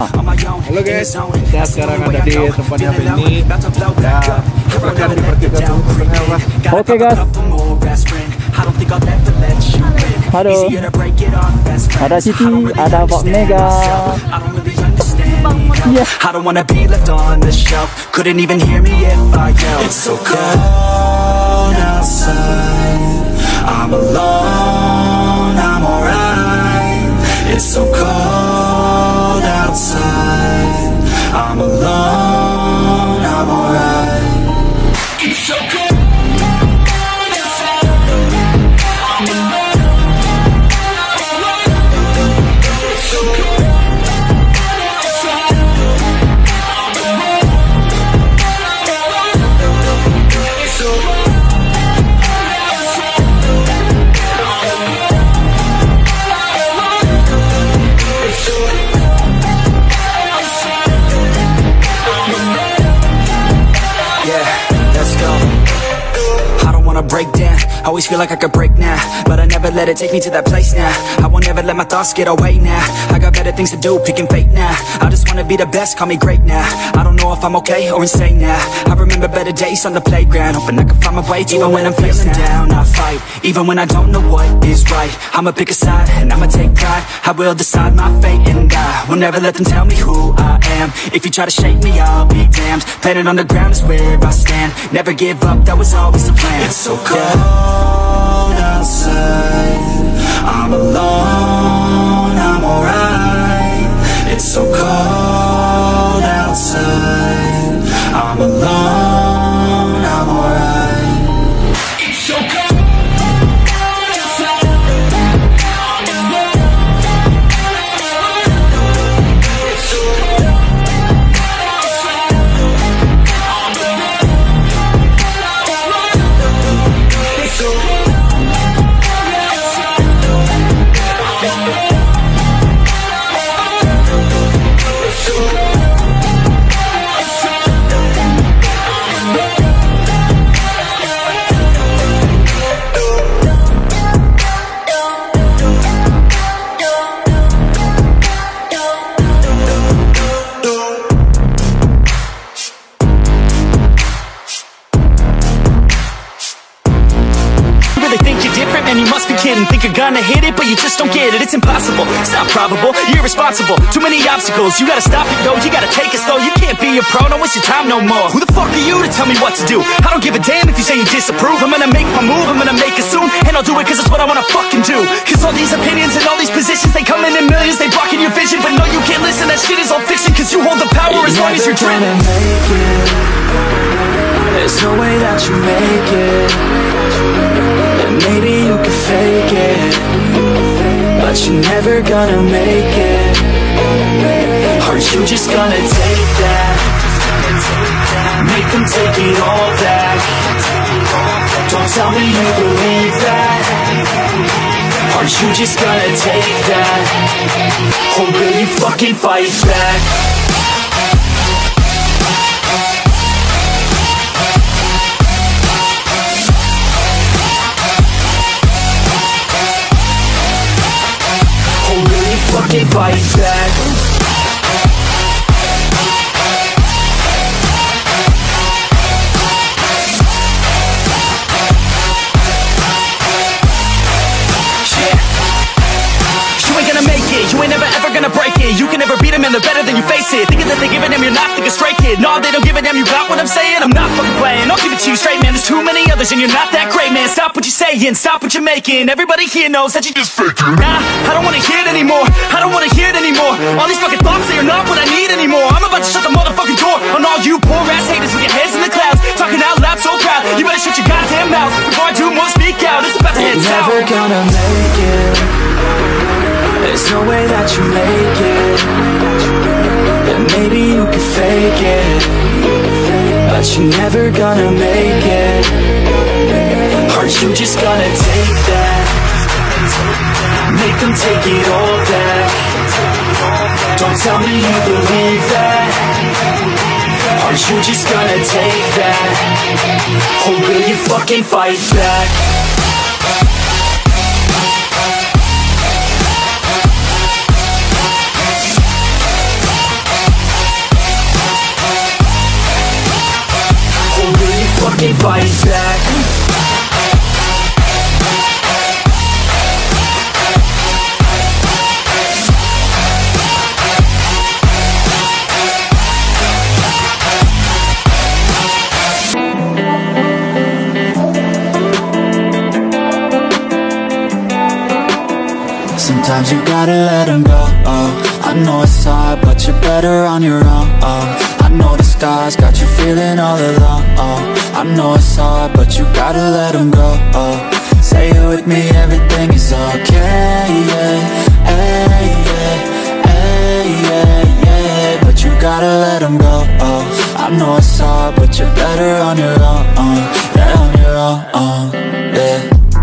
Halo guys, saya sekarang ada di tempatnya Benny. Ya, akan diperkirakan tempatnya apa? Oke guys. Halo. Ada Siti, ada Pak Mega. I don't wanna be left on the shelf. Couldn't even hear me if I yelled. It's so cold outside. I'm alone, I'm alright. It's so cold outside. I'm alone, I'm alright. It's so cold. Break down, always feel like I could break now, but I never let it take me to that place now. I won't ever let my thoughts get away now. I got better things to do, picking fate now. I just wanna be the best, call me great now. I don't know if I'm okay or insane now. I remember better days on the playground, hoping I can find my way even when I'm feeling down. I fight, even when I don't know what is right. I'ma pick a side, and I'ma take pride. I will decide my fate, and I will never let them tell me who I am. If you try to shake me, I'll be damned. Planet on the ground is where I stand. Never give up, that was always the plan. It's so cold outside. I'm alone, I'm alright. It's so cold outside. I'm alone, I'm alright. It's so cold. Think you're gonna hit it, but you just don't get it. It's impossible, it's not probable, you're irresponsible. Too many obstacles, you gotta stop it, yo. You gotta take it slow, you can't be a pro, don't waste your time no more. Who the fuck are you to tell me what to do? I don't give a damn if you say you disapprove. I'm gonna make my move, I'm gonna make it soon. And I'll do it cause it's what I wanna fucking do. Cause all these opinions and all these positions, they come in millions, they blocking your vision. But no, you can't listen, that shit is all fiction. Cause you hold the power as long as you're dreaming. There's no way that you make it. And maybe you can fake it, but you're never gonna make it. Aren't you just gonna take that? Make them take it all back. Don't tell me you believe that. Aren't you just gonna take that? Or will you fucking fight back? Fucking fight back. You ain't gonna make it, you ain't never ever gonna break it. You can never beat them and they're better than you face it. Thinking that they give a damn, you're not thinking straight, kid. No, they don't give a damn, you got what I'm saying? I'm not fucking playing, I'll give it to you straight, man. There's too many others and you're not that great, man. Stop what you're saying, stop what you're making. Everybody here knows that you just faking. Nah, I don't wanna hear it anymore, I don't wanna hear it anymore. All these fucking thoughts, they are not what I need anymore. I'm about to shut the motherfucking door on all you poor ass haters with your heads in the clouds, talking out loud so proud. You better shut your goddamn mouth before I do more, speak out. It's about to head south. You're never gonna make it. There's no way that you make it. And maybe you can fake it, but you're never gonna make it. Aren't you just gonna take that? Make them take it all back. Don't tell me you believe that. Aren't you just gonna take that? Or will you fucking fight back? fight back. Sometimes you gotta let them go, oh. I know it's hard, but you're better on your own, oh. I know the sky's got you feeling all alone, oh. I know it's hard, but you gotta let them go, oh. Say it with me, everything is okay, yeah. Hey, yeah, hey, yeah, yeah. But you gotta let them go, oh. I know it's hard, but you're better on your own, yeah, on your own, yeah.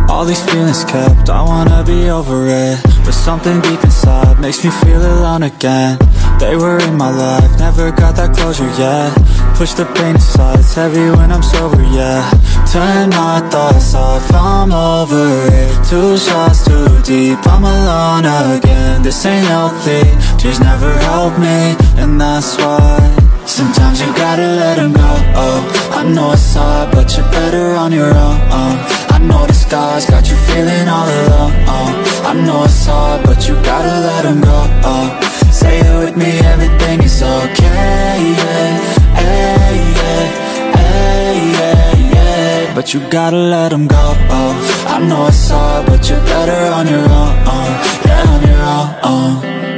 All these feelings kept, I wanna be over it. But something deep inside makes me feel alone again. They were in my life, never got that closure yet. Push the pain aside, it's heavy when I'm sober, yeah. Turn my thoughts off, I'm over it. 2 shots too deep, I'm alone again. This ain't healthy, tears never help me, and that's why sometimes you gotta let them go, oh. I know it's hard, but you're better on your own, I know the sky's got you feeling all alone, I know it's hard, but you gotta let them go, say it with me, everything is okay, yeah. Hey, yeah, hey, yeah, yeah. But you gotta let them go, I know it's hard, but you're better on your own, yeah, on your own,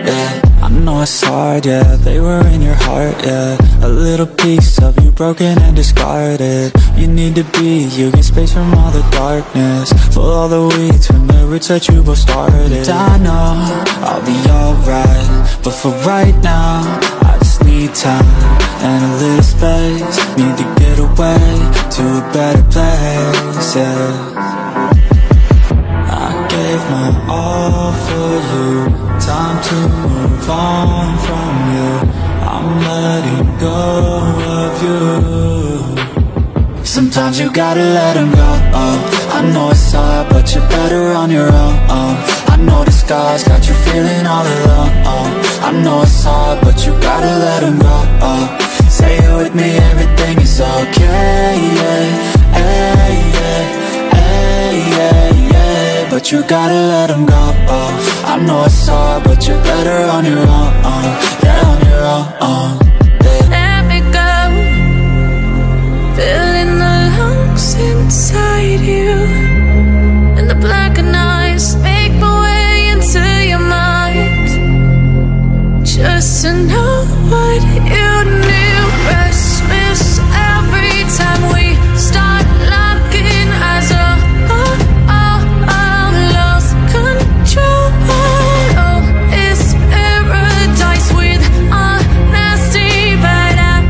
yeah. I know it's hard, yeah, they were in your heart, yeah. A little piece of you broken and discarded. You need to be, you get space from all the darkness. Pull all the weeds from the roots that you both started. And I know I'll be alright, but for right now I just need time and a little space. Need to get away to a better place, yeah. I gave my all for you, time to move on from you. I'm letting go of you. Sometimes you gotta let them go, I know it's hard, but you're better on your own, I know the sky's got you feeling all alone, I know it's hard, but you gotta let them go, say it with me, everything is okay, yeah. Hey, yeah, hey, yeah, yeah. But you gotta let them go, I know it's hard, but you're better on your own, yeah, on your own, yeah. Let me go, filling the lungs inside you, and the blackened eyes make my way into your mind, just to know what you knew. Restless every time we start locking eyes, lost control. Oh, it's paradise with honesty, but I'm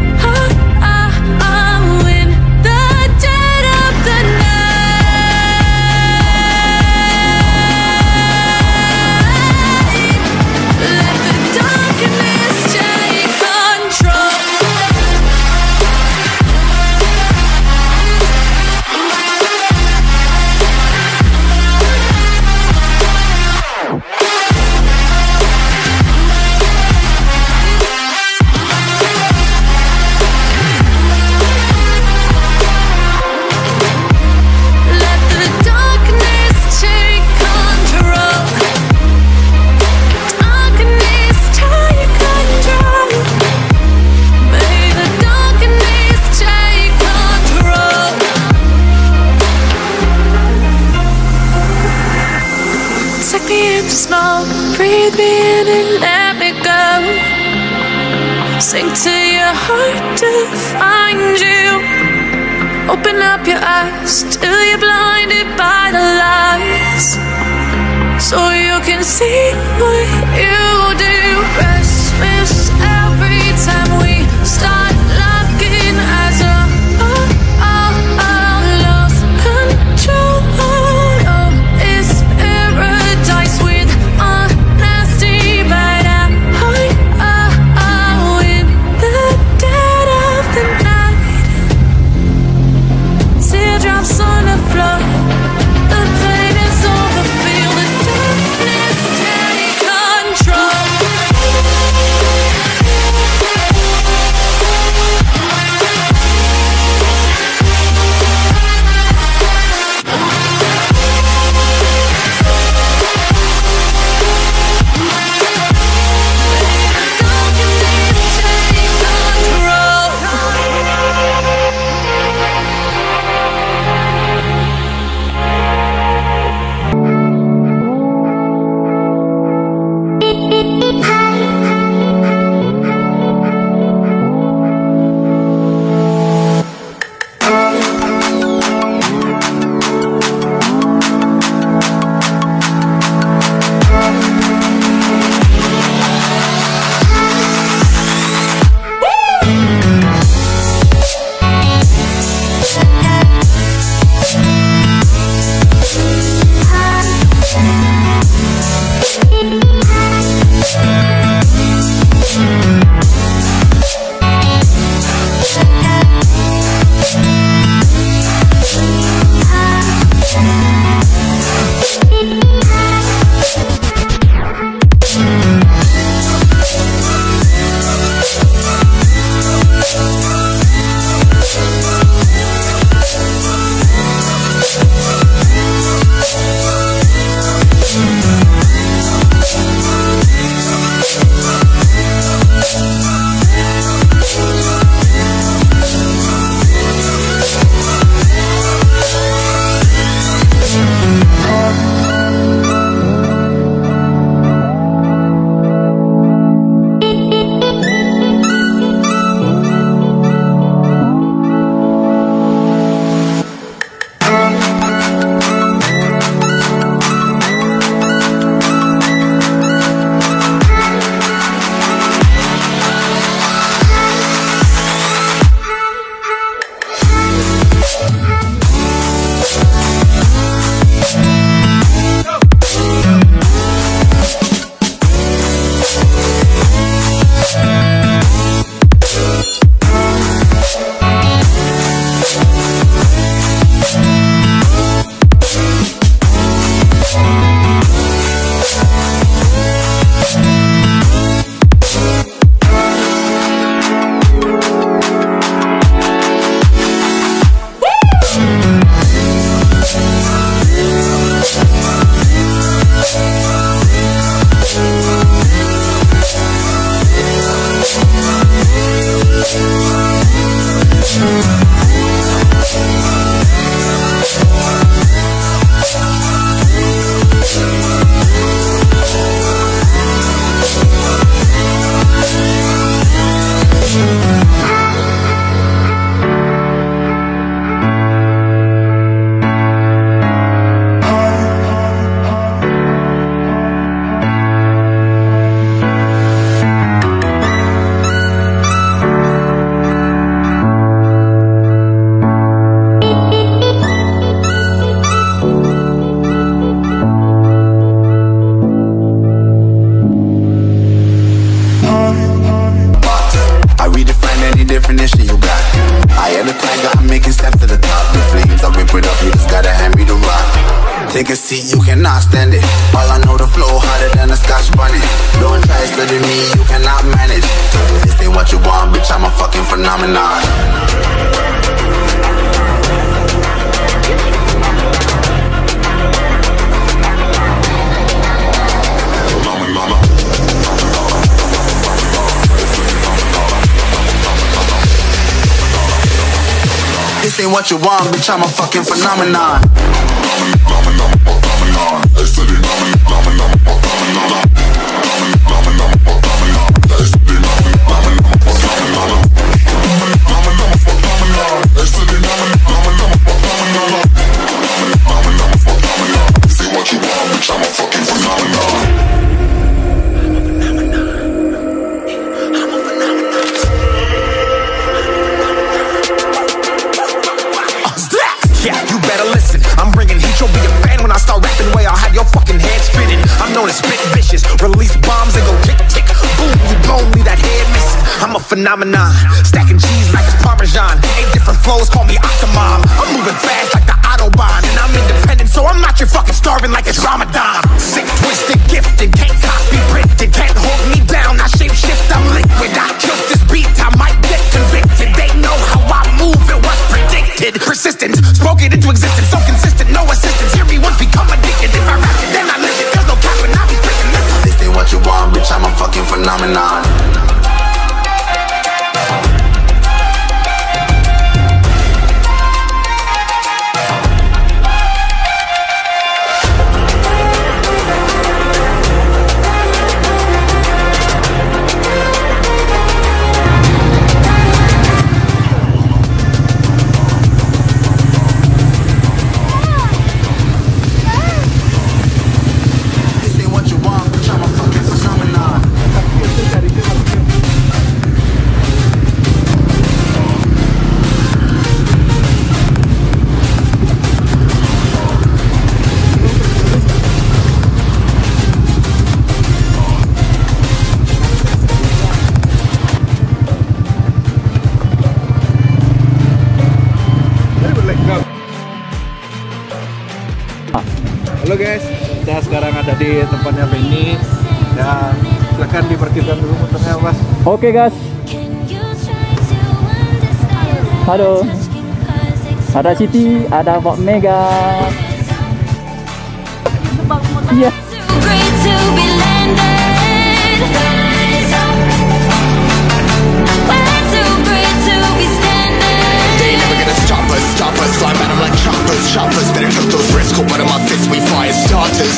in the dead of the night. Let the darkness take control. Let the darkness take control. Darkness take control. May the darkness take control. Take me in the smoke, breathe me in and let me go. Sink to your heart to find you. Open up your eyes till you're blinded by the lies, so you can see what you do. Restless every time we start locking eyes, lost control. Oh, it's paradise with honesty, but I'm in the dead of the night. Teardrops on the floor, the pain is over. Feel the darkness take control. definition, you got it. I am the tiger, I'm making steps to the top. The flames, I rip it up, you just gotta hand me the rock. Take a seat, you cannot stand it. All I know, the flow harder than a Scotch bunny. Don't try studying me, you cannot manage. This ain't what you want, bitch, I'm a fucking phenomenon. This ain't what you want, bitch, I'm a fucking phenomenon. Phenomenon, stacking cheese like it's Parmesan. 8 different flows, call me Octomom. I'm moving fast like the Autobahn, and I'm independent, so I'm not your fucking starving like it's Ramadan. Sick, twisted, gifted, can't copy, printed, can't hold me down. I shape shift, I'm liquid. I killed this beat, I might get convicted. They know how I move, it was predicted. Persistent, spoke it into existence, so consistent, no assistance. Hear me once, become addicted. If I rap it, then I live it. There's no cap when I be freaking listen. This ain't what you want, bitch, I'm a fucking phenomenon. Halo guys, kita sekarang ada di tempatnya Benny. Ya, silakan diperkirakan dulu motornya, Mas. Oke guys. Halo. Ada Siti, ada Pak Mega. Iya. Slime at them like choppers, better cook those risks. Cool, one of my fists, we fire starters.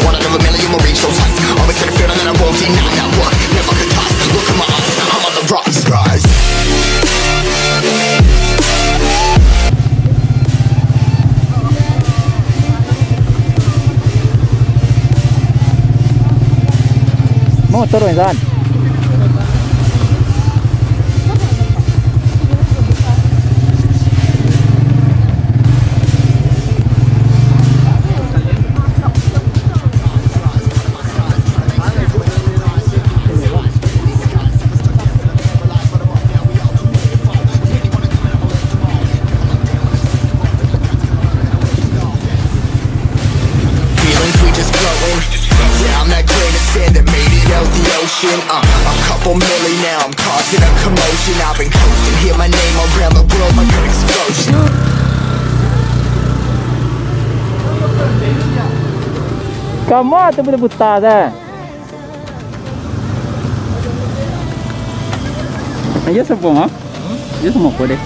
One out of a million will reach those heights. Always gonna feel that I won't deny that work. Never could toss. Look in my eyes, I'm on the rocks, guys. Mau turun Zan. A couple million now, I'm causing a commotion. I've been coasting, hear my name around the world like an explosion. Kamu atau betul-betul tak ada? Ayo semua, ayo semua boleh.